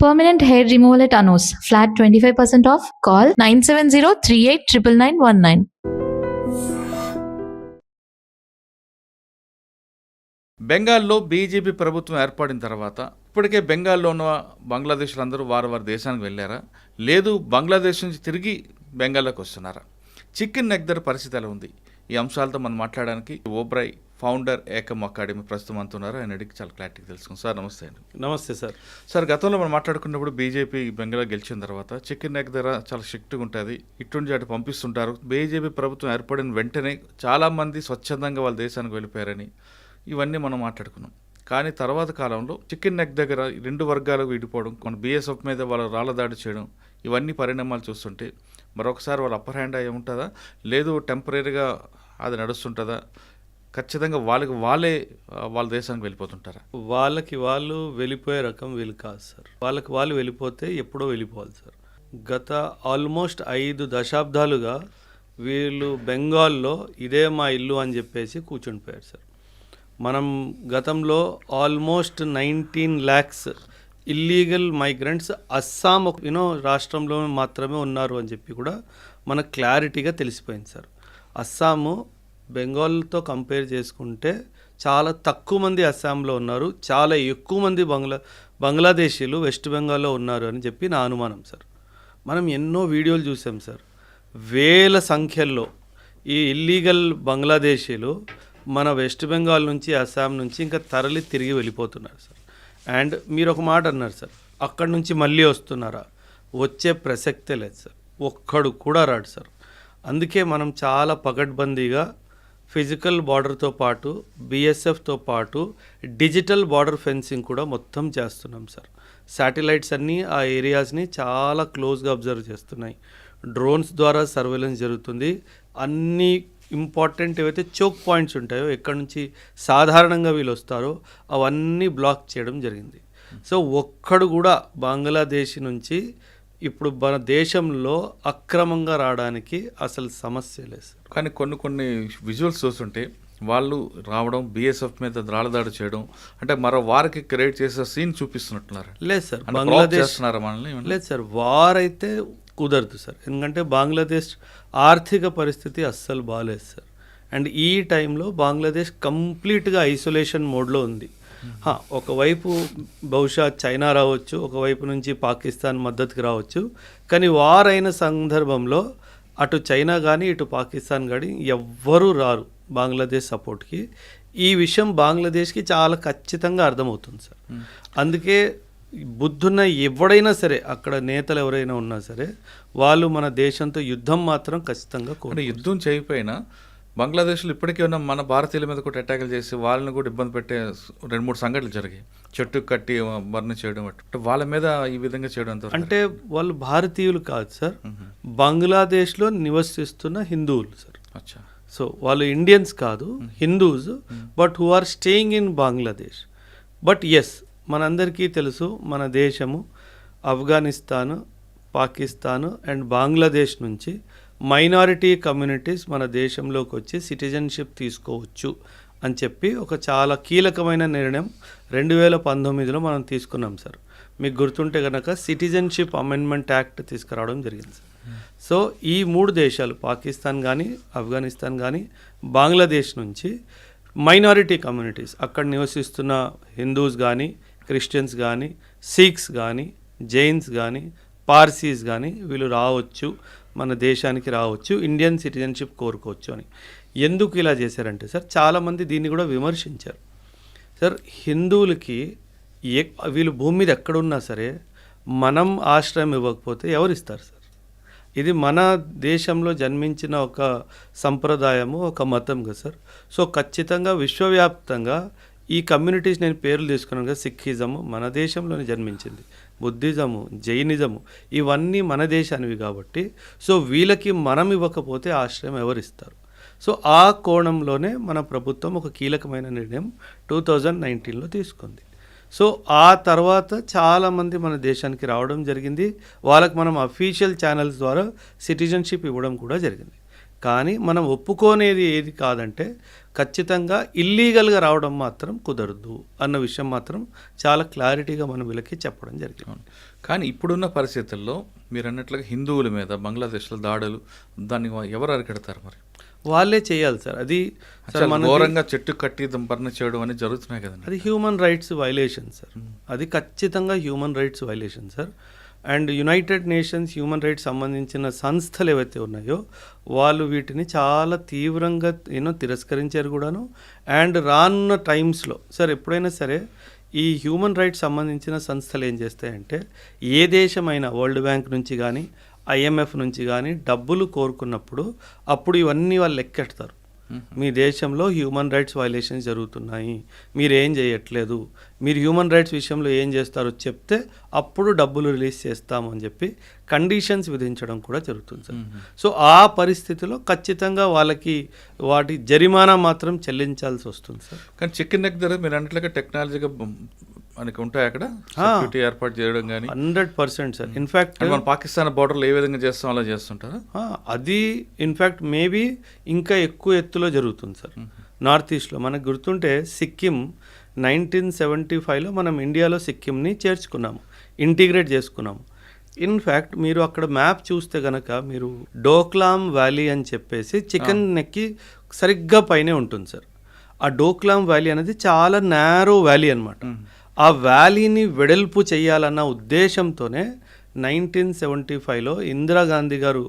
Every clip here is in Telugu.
Permanent hair removal at Anos. Flat 25% off. Call 970-389919. బెంగాల్లో బీజేపీ ప్రభుత్వం ఏర్పడిన తర్వాత ఇప్పటికే బెంగాల్లో ఉన్న బంగ్లాదేశ్లందరూ వారి దేశానికి వెళ్ళారా, లేదు బంగ్లాదేశ్ నుంచి తిరిగి బెంగాల్లోకి వస్తున్నారా? చికెన్ నెక్ ధర పరిస్థితి ఎలా ఉంది? ఈ అంశాలతో మనం మాట్లాడడానికి ఓబ్రాయ్ ఫౌండర్ ఏకమ్ అకాడమీ ప్రస్తుతం అంటున్నారు. ఆయన అడిగి చాలా క్లారిటీ తెలుసుకుంది. సార్ నమస్తే అండి. నమస్తే సార్. సార్, గతంలో మనం మాట్లాడుకున్నప్పుడు బీజేపీ బెంగాల్లో గెలిచిన తర్వాత చికెన్ నెక్ ధర చాలా స్ట్రిక్ట్గా ఉంటుంది, ఇటువంటి అటు పంపిస్తుంటారు. బీజేపీ ప్రభుత్వం ఏర్పడిన వెంటనే చాలామంది స్వచ్ఛందంగా వాళ్ళ దేశానికి వెళ్ళిపోయారని ఇవన్నీ మనం మాట్లాడుకున్నాం. కానీ తర్వాత కాలంలో చికెన్ నెక్ దగ్గర రెండు వర్గాలకు విడిపోవడం, మన బీఎస్ఎఫ్ మీద వాళ్ళ రాళ్ళ దాడి చేయడం, ఇవన్నీ పరిణామాలు చూస్తుంటే మరొకసారి వాళ్ళ అప్పర్ హ్యాండ్ అయి ఉంటుందా, లేదు టెంపరీగా అది నడుస్తుంటుందా, ఖచ్చితంగా వాళ్ళే వాళ్ళ దేశానికి వెళ్ళిపోతుంటారా? వాళ్ళకి వాళ్ళు వెళ్ళిపోయే రకం వీళ్ళు కాదు సార్. వాళ్ళకి వాళ్ళు వెళ్ళిపోతే ఎప్పుడో వెళ్ళిపోవాలి సార్. గత ఆల్మోస్ట్ 5 దశాబ్దాలుగా వీళ్ళు బెంగాల్లో ఇదే మా ఇల్లు అని చెప్పేసి కూర్చుండిపోయారు సార్. మనం గతంలో almost 19 lakhs illegal migrants Assam రాష్ట్రంలో మాత్రమే ఉన్నారు అని చెప్పి కూడా మనకు క్లారిటీగా తెలిసిపోయింది సార్. అస్సాము బెంగాల్తో కంపేర్ చేసుకుంటే చాలా తక్కువ మంది అస్సాంలో ఉన్నారు, చాలా ఎక్కువ మంది బంగ్లాదేశీలు వెస్ట్ బెంగాల్లో ఉన్నారు అని చెప్పి నా అనుమానం సార్. మనం ఎన్నో వీడియోలు చూసాం సార్. వేల సంఖ్యల్లో ఈ ఇల్లీగల్ బంగ్లాదేశీలు మన వెస్ట్ బెంగాల్ నుంచి అస్సాం నుంచి ఇంకా తరలి తిరిగి వెళ్ళిపోతున్నారు సార్. అండ్ మీరు ఒక మాట అన్నారు సార్, అక్కడి నుంచి మళ్ళీ వస్తున్నారా? వచ్చే ప్రసక్తే లేదు సార్, ఒక్కడు కూడా రాడు సార్. అందుకే మనం చాలా పకడ్బందీగా ఫిజికల్ బార్డర్తో పాటు బీఎస్ఎఫ్తో పాటు డిజిటల్ బార్డర్ ఫెన్సింగ్ కూడా మొత్తం చేస్తున్నాం సార్. శాటిలైట్స్ అన్నీ ఆ ఏరియాస్ని చాలా క్లోజ్గా అబ్జర్వ్ చేస్తున్నాయి. డ్రోన్స్ ద్వారా సర్వేలెన్స్ జరుగుతుంది. అన్ని ఇంపార్టెంట్ ఏవైతే చోక్ పాయింట్స్ ఉంటాయో, ఎక్కడి నుంచి సాధారణంగా వీళ్ళు వస్తారో అవన్నీ బ్లాక్ చేయడం జరిగింది. సో ఒక్కడు కూడా బంగ్లాదేశ్ నుంచి ఇప్పుడు మన దేశంలో అక్రమంగా రావడానికి అసలు సమస్య లేదు సార్. కానీ కొన్ని విజువల్స్ చూస్తుంటే వాళ్ళు రావడం, బీఎస్ఎఫ్ మీద రాళ్ళదాడి చేయడం, అంటే మరో వారికి క్రియేట్ చేసే సీన్ చూపిస్తున్నట్టున్నారు. లేదు సార్, బంగ్లాదేశ్ లేదు సార్, వారైతే కుదరదు సార్. ఎందుకంటే బంగ్లాదేశ్ ఆర్థిక పరిస్థితి అస్సలు బాగాలేదు సార్. అండ్ ఈ టైంలో బంగ్లాదేశ్ కంప్లీట్గా ఐసోలేషన్ మోడ్లో ఉంది. ఒకవైపు బహుశా చైనా రావచ్చు, ఒకవైపు నుంచి పాకిస్తాన్ మద్దతుకు రావచ్చు. కానీ వార్ అయిన సందర్భంలో అటు చైనా కానీ ఇటు పాకిస్తాన్ కానీ ఎవ్వరూ రారు బంగ్లాదేశ్ సపోర్ట్కి. ఈ విషయం బంగ్లాదేశ్కి చాలా ఖచ్చితంగా అర్థమవుతుంది సార్. అందుకే బుద్ధున్న ఎవడైనా సరే, అక్కడ నేతలు ఎవరైనా ఉన్నా సరే, వాళ్ళు మన దేశంతో యుద్ధం మాత్రం ఖచ్చితంగా యుద్ధం చేయకపోయినా బంగ్లాదేశ్లో ఇప్పటికే ఉన్న మన భారతీయుల మీద కూడా అటాకులు చేసి వాళ్ళని కూడా ఇబ్బంది పెట్టే 2-3 సంఘటనలు జరిగాయి. చెట్టు కట్టి బర్న్ చేయడం, వాళ్ళ మీద ఈ విధంగా చేయడం అంటే వాళ్ళు భారతీయులు కాదు సార్, బంగ్లాదేశ్లో నివసిస్తున్న హిందువులు సార్. సో వాళ్ళు ఇండియన్స్ కాదు, Hindus, but who are staying in Bangladesh. But yes, మనందరికీ తెలుసు మన దేశము ఆఫ్ఘనిస్తాను, పాకిస్తాను అండ్ బంగ్లాదేశ్ నుంచి మైనారిటీ కమ్యూనిటీస్ మన దేశంలోకి వచ్చి సిటిజన్షిప్ తీసుకోవచ్చు అని చెప్పి ఒక చాలా కీలకమైన నిర్ణయం 2019లో మనం తీసుకున్నాం సార్. మీకు గుర్తుంటే కనుక సిటిజన్షిప్ అమెండ్మెంట్ యాక్ట్ తీసుకురావడం జరిగింది సార్. సో ఈ 3 దేశాలు, పాకిస్తాన్ కానీ ఆఫ్ఘనిస్తాన్ కానీ బంగ్లాదేశ్ నుంచి మైనారిటీ కమ్యూనిటీస్, అక్కడ నివసిస్తున్న హిందూస్ కానీ, క్రిస్టియన్స్ కానీ, సిఖ్స్ కానీ, జైన్స్ కానీ, పార్సీస్ కానీ వీళ్ళు రావచ్చు, మన దేశానికి రావచ్చు, ఇండియన్ సిటిజన్షిప్ కోరుకోవచ్చు అని. ఎందుకు ఇలా చేశారంటే సార్, చాలామంది దీన్ని కూడా విమర్శించారు సార్. హిందువులకి వీళ్ళు భూమి మీద ఎక్కడున్నా సరే మనం ఆశ్రయం ఇవ్వకపోతే ఎవరు ఇస్తారు సార్? ఇది మన దేశంలో జన్మించిన ఒక సంప్రదాయము, ఒక మతం కదా సార్. సో ఖచ్చితంగా విశ్వవ్యాప్తంగా ఈ కమ్యూనిటీస్, నేను పేర్లు తీసుకున్నాను కదా, సిక్కిజము మన దేశంలోనే జన్మించింది, బుద్ధిజము, జైనిజము ఇవన్నీ మన దేశానివి కాబట్టి సో వీళ్ళకి మనం ఇవ్వకపోతే ఆశ్రయం ఎవరిస్తారు? సో ఆ కోణంలోనే మన ప్రభుత్వం ఒక కీలకమైన నిర్ణయం 2019లో తీసుకుంది. సో ఆ తర్వాత చాలామంది మన దేశానికి రావడం జరిగింది. వాళ్ళకి మనం అఫీషియల్ ఛానల్స్ ద్వారా సిటిజన్షిప్ ఇవ్వడం కూడా జరిగింది. కానీ మనం ఒప్పుకోనేది ఏది కాదంటే ఖచ్చితంగా ఇల్లీగల్గా రావడం మాత్రం కుదరదు అన్న విషయం మాత్రం చాలా క్లారిటీగా మనం వీళ్ళకి చెప్పడం జరిగింది. కానీ ఇప్పుడున్న పరిస్థితుల్లో మీరు అన్నట్లుగా హిందువుల మీద బంగ్లాదేశ్లో దాడులు, దాన్ని ఎవరు అరికడతారు మరి? వాళ్ళే చేయాలి సార్. అది సార్ మన ఘోరంగా చెట్టు కట్టి దంపరణ చేయడం అని జరుగుతున్నాయి కదండి. అది హ్యూమన్ రైట్స్ వైలేషన్ సార్. అది ఖచ్చితంగా human rights violation sir. And United nations human rights సంబంధించిన సంస్థలు ఏవైతే ఉన్నాయో వాళ్ళు వీటిని చాలా తీవ్రంగా తిరస్కరించారు కూడాను. అండ్ రానున్న టైమ్స్లో సార్ ఎప్పుడైనా సరే ఈ హ్యూమన్ రైట్స్ సంబంధించిన సంస్థలు ఏం చేస్తాయంటే ఏ దేశమైనా వరల్డ్ బ్యాంక్ నుంచి కానీ IMF నుంచి కానీ డబ్బులు కోరుకున్నప్పుడు అప్పుడు ఇవన్నీ వాళ్ళు లెక్కెడతారు. మీ దేశంలో హ్యూమన్ రైట్స్ వైలేషన్స్ జరుగుతున్నాయి, మీరు ఏం చేయట్లేదు, మీరు హ్యూమన్ రైట్స్ విషయంలో ఏం చేస్తారో చెప్తే అప్పుడు డబ్బులు రిలీజ్ చేస్తాము అని చెప్పి కండిషన్స్ విధించడం కూడా జరుగుతుంది సార్. సో ఆ పరిస్థితిలో ఖచ్చితంగా వాళ్ళకి వాటి జరిమానా మాత్రం చెల్లించాల్సి వస్తుంది సార్. కానీ చికెన్ నెక్ దగ్గర మీరు అన్నట్లుగా టెక్నాలజీగా మనకి ఉంటాయి అక్కడ సెక్యూరిటీ ఏర్పాటు చేయడం కానీ 100% సార్. ఇన్ఫ్యాక్ట్ మన పాకిస్తాన్ బార్డర్లో ఏ విధంగా చేస్తాం అలా చేస్తుంటారా? అది ఇన్ఫ్యాక్ట్ మేబీ ఇంకా ఎక్కువ ఎత్తులో జరుగుతుంది సార్. నార్త్ ఈస్ట్లో మనకు గుర్తుంటే సిక్కిం 1975లో మనం ఇండియాలో సిక్కింని చేర్చుకున్నాము, ఇంటిగ్రేట్ చేసుకున్నాము. ఇన్ఫ్యాక్ట్ మీరు అక్కడ మ్యాప్ చూస్తే కనుక మీరు డోక్లాం వ్యాలీ అని చెప్పేసి చికెన్ నెక్కి సరిగ్గా పైనే ఉంటుంది సార్. ఆ డోక్లాం వ్యాలీ అనేది చాలా నేరో వ్యాలీ అనమాట. ఆ వ్యాలీని వెడల్పు చేయాలన్న ఉద్దేశంతోనే 1975లో ఇందిరాగాంధీ గారు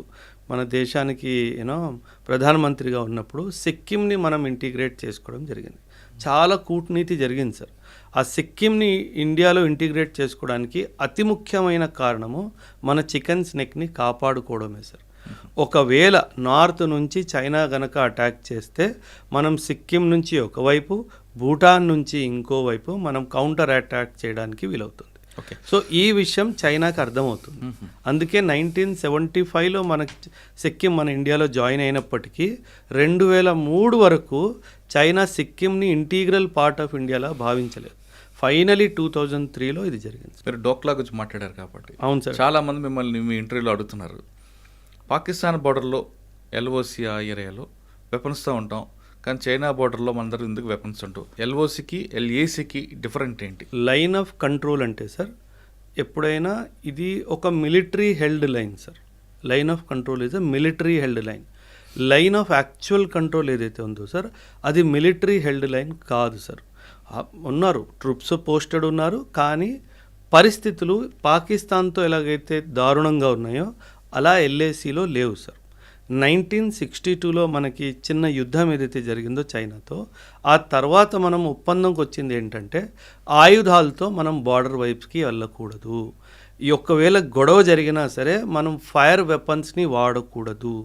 మన దేశానికి ప్రధానమంత్రిగా ఉన్నప్పుడు సిక్కింని మనం ఇంటిగ్రేట్ చేసుకోవడం జరిగింది. చాలా కూటనీతి జరిగింది సార్. ఆ సిక్కింని ఇండియాలో ఇంటిగ్రేట్ చేసుకోవడానికి అతి ముఖ్యమైన కారణము మన చికెన్ స్నెక్ని కాపాడుకోవడమే సార్. ఒకవేళ నార్త్ నుంచి చైనా గనక అటాక్ చేస్తే మనం సిక్కిం నుంచి ఒకవైపు, భూటాన్ నుంచి ఇంకోవైపు మనం కౌంటర్ అటాక్ చేయడానికి వీలవుతుంది. సో ఈ విషయం చైనాకి అర్థమవుతుంది. అందుకే 1975లో మనకి సిక్కిం మన ఇండియాలో జాయిన్ అయినప్పటికీ 2003 వరకు చైనా సిక్కింని ఇంటీగ్రల్ పార్ట్ ఆఫ్ ఇండియాలా భావించలేదు. ఫైనలీ 2003లో ఇది జరిగింది. మీరు డోక్లా గురించి మాట్లాడారు కాబట్టి అవును సార్, చాలా మంది మిమ్మల్ని మీ ఇంటర్వ్యూలో అడుగుతున్నారు. పాకిస్తాన్ బార్డర్లో LOC ఆ ఏరియాలో వెపన్స్తో ఉంటాం, కానీ చైనా బార్డర్లో మనందరూ ఎందుకు వెపన్స్ ఉంటాం? LOCకి LACకి డిఫరెంట్ ఏంటి? లైన్ ఆఫ్ కంట్రోల్ అంటే సార్ ఎప్పుడైనా ఇది ఒక military held line sir. Line of control is a military held line. Line of actual control ఏదైతే ఉందో సార్ అది మిలిటరీ హెల్డ్ లైన్ కాదు సార్. ఉన్నారు, ట్రూప్స్ పోస్టెడ్ ఉన్నారు, కానీ పరిస్థితులు పాకిస్తాన్తో ఎలాగైతే దారుణంగా ఉన్నాయో అలా LACలో లేవు సార్. 1962లో మనకి చిన్న యుద్ధం ఏదైతే జరిగిందో చైనాతో, ఆ తర్వాత మనం ఒప్పందంకి వచ్చింది ఏంటంటే ఆయుధాలతో మనం బార్డర్ వైపుకి వెళ్ళకూడదు, ఈ ఒక్కవేళ గొడవ జరిగినా సరే మనం ఫైర్ వెపన్స్ని వాడకూడదు,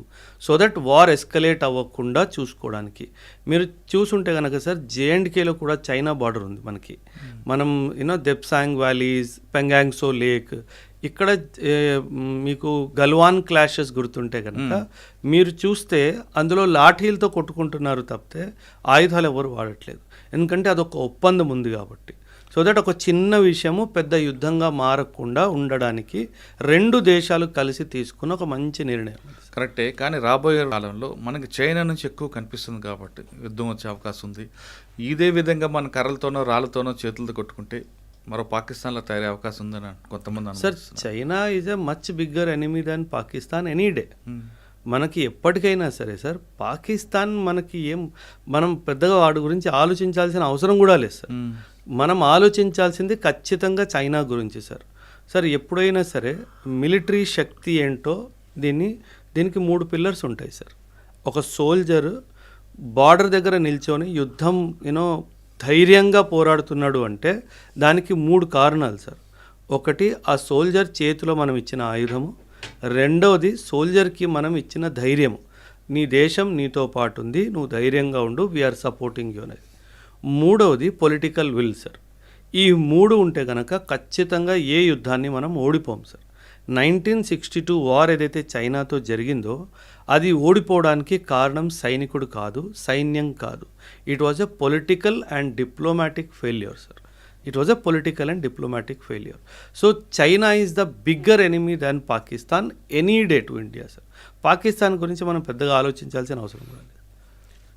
సో దట్ వార్ ఎస్కలేట్ అవ్వకుండా చూసుకోవడానికి. మీరు చూసుంటే కనుక సార్ JNKలో కూడా చైనా బార్డర్ ఉంది మనకి. మనం దెప్సాంగ్ వ్యాలీస్, పెంగాంగ్సో లేక్, ఇక్కడ మీకు గల్వాన్ క్లాషెస్ గుర్తుంటే కనుక మీరు చూస్తే అందులో లాఠీలతో కొట్టుకుంటున్నారు తప్పితే ఆయుధాలు ఎవరు వాడట్లేదు. ఎందుకంటే అదొక ఒప్పందం ఉంది కాబట్టి. సో దట్ ఒక చిన్న విషయము పెద్ద యుద్ధంగా మారకుండా ఉండడానికి రెండు దేశాలు కలిసి తీసుకున్న ఒక మంచి నిర్ణయం. కరెక్టే, కానీ రాబోయే కాలంలో మనకి చైనా నుంచి ఎక్కువ కనిపిస్తుంది కాబట్టి యుద్ధం వచ్చే అవకాశం ఉంది. ఇదే విధంగా మన కర్రలతోనో రాళ్ళతోనో చేతులతో కొట్టుకుంటే మరో పాకిస్తాన్లో తయారయ్యే అవకాశం ఉందని కొంతమంది sir. China is a much bigger enemy than Pakistan any day. మనకి ఎప్పటికైనా సరే సార్ పాకిస్తాన్ మనకి మనం పెద్దగా వాడి గురించి ఆలోచించాల్సిన అవసరం కూడా లేదు సార్. మనం ఆలోచించాల్సింది ఖచ్చితంగా చైనా గురించి సార్. సార్ ఎప్పుడైనా సరే మిలిటరీ శక్తి ఏంటో దీనికి 3 పిల్లర్స్ ఉంటాయి సార్. ఒక సోల్జర్ బార్డర్ దగ్గర నిల్చొని యుద్ధం ధైర్యంగా పోరాడుతున్నాడు అంటే దానికి 3 కారణాలు సార్. ఒకటి, ఆ సోల్జర్ చేతిలో మనం ఇచ్చిన ఆయుధము. రెండవది, సోల్జర్కి మనం ఇచ్చిన ధైర్యము, నీ దేశం నీతో పాటు ఉంది, నువ్వు ధైర్యంగా ఉండు, వీఆర్ సపోర్టింగ్ యూ అనేది. మూడవది పొలిటికల్ విల్ సార్. ఈ 3 ఉంటే కనుక ఖచ్చితంగా ఏ యుద్ధాన్ని మనం ఓడిపోం సార్. 1962 వార్ ఏదైతే చైనాతో జరిగిందో అది ఓడిపోవడానికి కారణం సైనికుడు కాదు, సైన్యం కాదు. It was a political and diplomatic failure sir. It was a political and diplomatic failure. So China is the bigger enemy than Pakistan any day to India sir. Pakistan గురించి మనం పెద్దగా ఆలోచించాల్సిన అవసరం కూడా లేదు.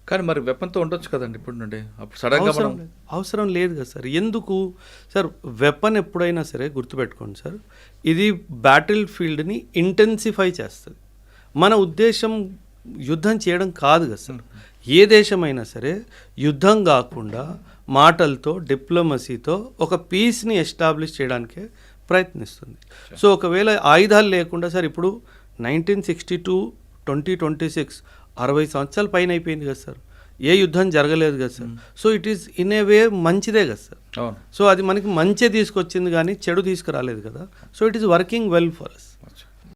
కానీ మరి వెపన్తో ఉండొచ్చు కదండి ఇప్పుడు నుండి, అప్పుడు సడన్గా మనం అవసరం లేదు కదా సార్. ఎందుకు సార్? వెపన్ ఎప్పుడైనా సరే గుర్తుపెట్టుకోండి సార్, ఇది బ్యాటిల్ ఫీల్డ్ని ఇంటెన్సిఫై చేస్తుంది. మన ఉద్దేశం యుద్ధం చేయడం కాదు కదా సార్. ఏ దేశమైనా సరే యుద్ధం కాకుండా మాటలతో, డిప్లొమసీతో ఒక పీస్ని ఎస్టాబ్లిష్ చేయడానికే ప్రయత్నిస్తుంది. సో ఒకవేళ ఆయుధాలు లేకుండా సార్, ఇప్పుడు 1962 2026 60 సంవత్సరాల పైన అయిపోయింది కదా సార్, ఏ యుద్ధం జరగలేదు కదా sir. So it is in a way మంచిదే కదా సార్. అవును. సో అది మనకి మంచి తీసుకొచ్చింది కానీ చెడు తీసుకురాలేదు కదా. So it is working well for us.